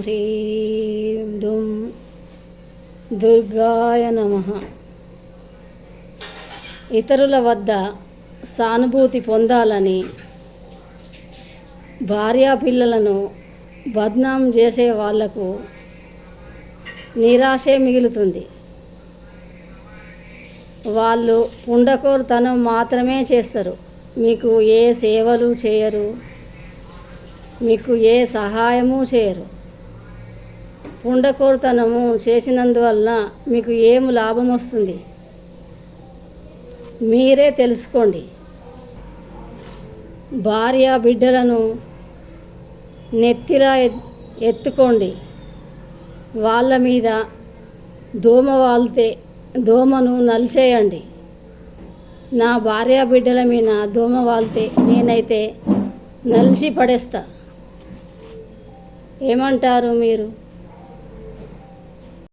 హ్రీం దుం దుర్గాయ నమః. ఇతరుల వద్ద సానుభూతి పొందాలని భార్యాపిల్లలను బద్నాం చేసే వాళ్లకు నిరాశే మిగులుతుంది. వాళ్ళు పుండకోరుతనం మాత్రమే చేస్తారు. మీకు ఏ సేవలు చేయరు, మీకు ఏ సహాయము చేయరు. పుండకోరుతనము చేసినందువలన మీకు ఏం లాభం వస్తుంది మీరే తెలుసుకోండి. భార్య బిడ్డలను నెత్తిలా ఎత్తుకోండి. వాళ్ళ మీద దోమ వాలితే దోమను నలిచేయండి. నా భార్య బిడ్డల మీద దోమ వాలితే నేనైతే నలిచి పడేస్తా. ఏమంటారు మీరు?